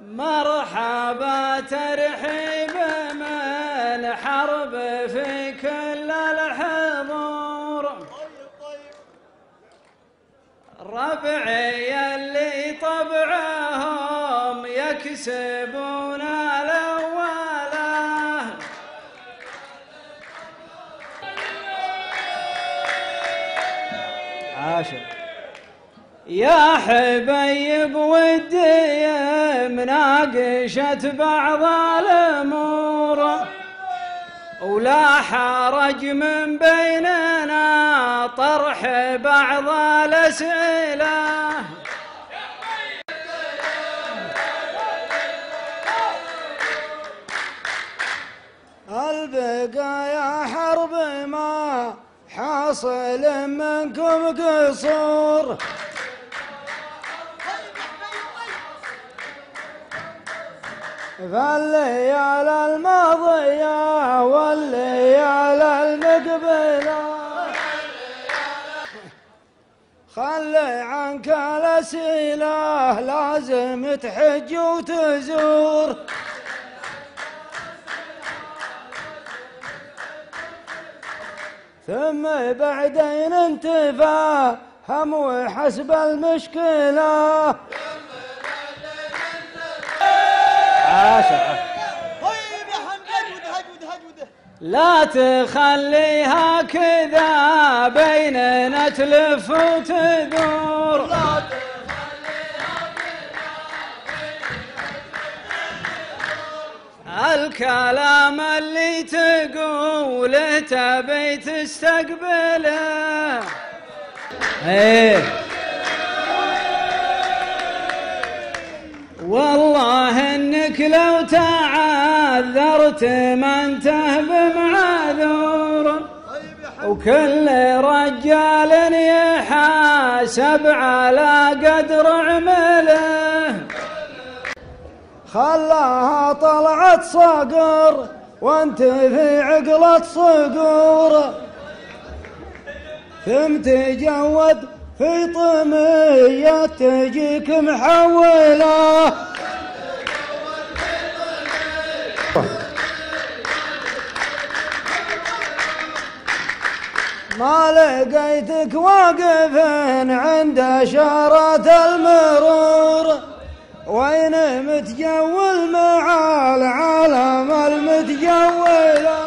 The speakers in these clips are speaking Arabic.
مرحبا ترحيب من حرب في كل الحضور، ربعي اللي طبعهم يكسبون الأوله. عاشر يا حبيب ودي مناقشة بعض الأمور، ولا حرج من بيننا طرح بعض الأسئلة. البقايا حرب ما حاصل منكم قصور، فالليالي الماضية والليالي المقبلة خلي عنك الأسئلة، لازم تحج وتزور. ثم بعدين نتفاهم وحسب المشكلة. طيب يا حمد هدوده لا تخليها كذا بيننا تلف وتدور، الكلام اللي تقوله تبي تستقبله. والله انك لو تعذرت ما انته بمعذور، وكل رجال يحاسب على قدر عمله. خلاها طلعت صقر وانت في عقلة صقور، ثم تجود في طمية تجيك محولة. ما لقيتك واقف عند إشارات المرور، وين متجول مع العالم المتجولة.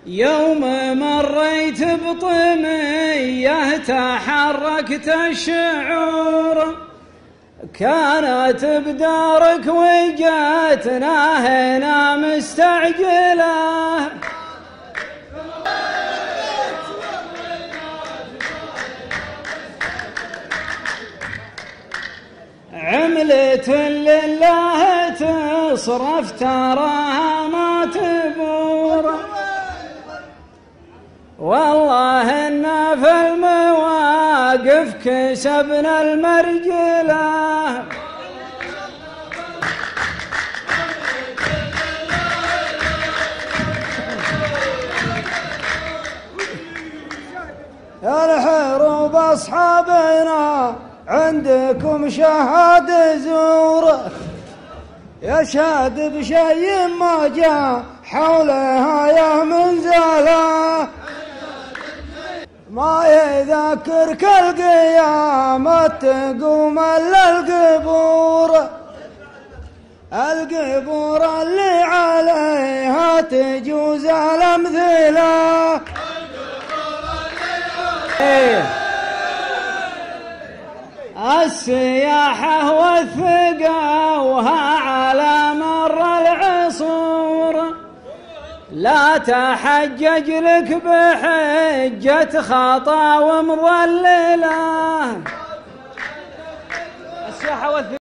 يوم مريت بطمية تحركت الشعور، كانت بدارك وجاتنا هنا مستعجلة. عملت لله تصرف تراها ما تبور، والله إنا في المواقف كسبنا المرجلة. الحروب أصحابنا عندكم شهادة زور، يشهد بشيء ما جاء حولها يا منزلة. ما يذكرك القيامة تقوم إلا القبور، القبور اللي عليها تجوز الأمثلة. السياحة والثقوها على مر العصور، لا تحجج لك بحجة خطا ومضللة. السياحة والثقوها